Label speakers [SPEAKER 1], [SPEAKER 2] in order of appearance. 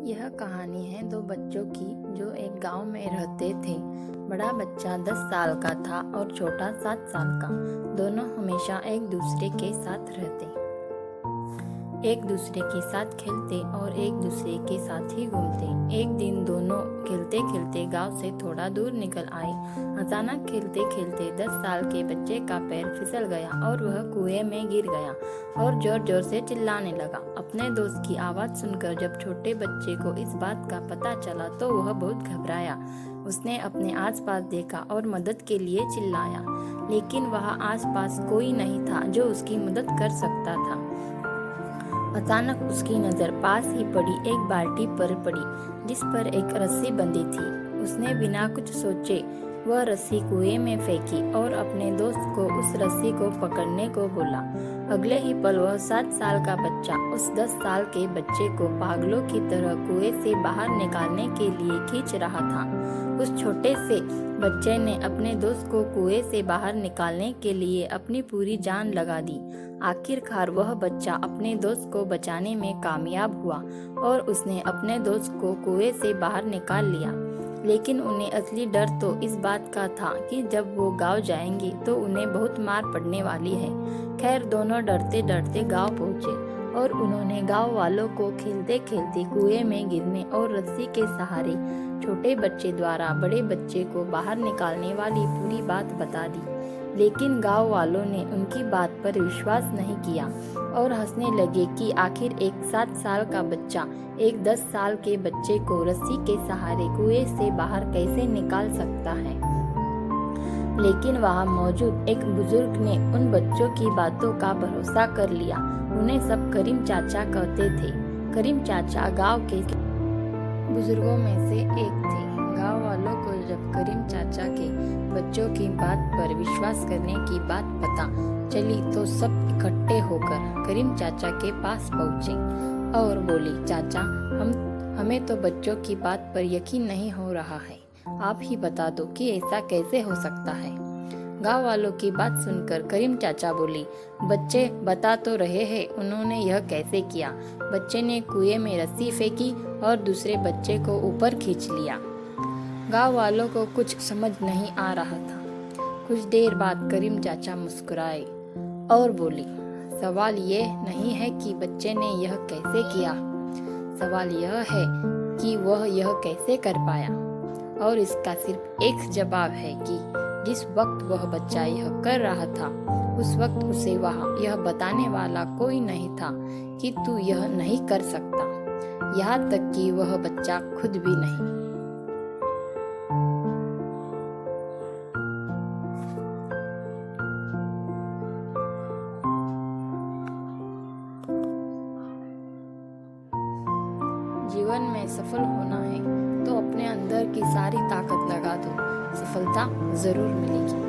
[SPEAKER 1] यह कहानी है दो बच्चों की जो एक गांव में रहते थे। बड़ा बच्चा 10 साल का था और छोटा 7 साल का। दोनों हमेशा एक दूसरे के साथ रहते, एक दूसरे के साथ खेलते और एक दूसरे के साथ ही घूमते। एक दिन दोनों खेलते खेलते गांव से थोड़ा दूर निकल आए। अचानक खेलते खेलते 10 साल के बच्चे का पैर फिसल गया और वह कुएं में गिर गया और जोर जोर से चिल्लाने लगा। अपने दोस्त की आवाज़ सुनकर जब छोटे बच्चे को इस बात का पता चला तो वह बहुत घबराया। उसने अपने आसपास देखा और मदद के लिए चिल्लाया, लेकिन वहाँ आसपास कोई नहीं था जो उसकी मदद कर सकता था। अचानक उसकी नज़र पास ही पड़ी एक बाल्टी पर पड़ी जिस पर एक रस्सी बंधी थी। उसने बिना कुछ सोचे वह रस्सी कुएं में फेंकी और अपने दोस्त को उस रस्सी को पकड़ने को बोला। अगले ही पल वह 7 साल का बच्चा उस 10 साल के बच्चे को पागलों की तरह कुएं से बाहर निकालने के लिए खींच रहा था। उस छोटे से बच्चे ने अपने दोस्त को कुएं से बाहर निकालने के लिए अपनी पूरी जान लगा दी। आखिरकार वह बच्चा अपने दोस्त को बचाने में कामयाब हुआ और उसने अपने दोस्त को कुएं से बाहर निकाल लिया। लेकिन उन्हें असली डर तो इस बात का था कि जब वो गांव जाएंगे तो उन्हें बहुत मार पड़ने वाली है। खैर, दोनों डरते डरते गांव पहुंचे और उन्होंने गांव वालों को खेलते खेलते कुएं में गिरने और रस्सी के सहारे छोटे बच्चे द्वारा बड़े बच्चे को बाहर निकालने वाली पूरी बात बता दी। लेकिन गांव वालों ने उनकी बात पर विश्वास नहीं किया और हंसने लगे कि आखिर एक 7 साल का बच्चा एक 10 साल के बच्चे को रस्सी के सहारे कुएं से बाहर कैसे निकाल सकता है। लेकिन वहां मौजूद एक बुजुर्ग ने उन बच्चों की बातों का भरोसा कर लिया। उन्हें सब करीम चाचा कहते थे। करीम चाचा गांव के बुजुर्गों में से एक थे। गांव वालों को जब करीम चाचा के बच्चों की बात पर विश्वास करने की बात पता चली तो सब इकट्ठे होकर करीम चाचा के पास पहुंचे और बोली, चाचा, हमें तो बच्चों की बात पर यकीन नहीं हो रहा है। आप ही बता दो कि ऐसा कैसे हो सकता है। गांव वालों की बात सुनकर करीम चाचा बोली, बच्चे बता तो रहे हैं उन्होंने यह कैसे किया। बच्चे ने कुएं में रस्सी फेंकी और दूसरे बच्चे को ऊपर खींच लिया। गांव वालों को कुछ समझ नहीं आ रहा था। कुछ देर बाद करीम चाचा मुस्कुराए और बोली, सवाल ये नहीं है कि बच्चे ने यह कैसे किया, सवाल यह है कि वह यह कैसे कर पाया। और इसका सिर्फ एक जवाब है कि जिस वक्त वह बच्चा यह कर रहा था उस वक्त उसे वहाँ यह बताने वाला कोई नहीं था कि तू यह नहीं कर सकता, यहाँ तक कि वह बच्चा खुद भी नहीं। जीवन में सफल होना है तो अपने अंदर की सारी ताकत लगा दो, सफलता जरूर मिलेगी।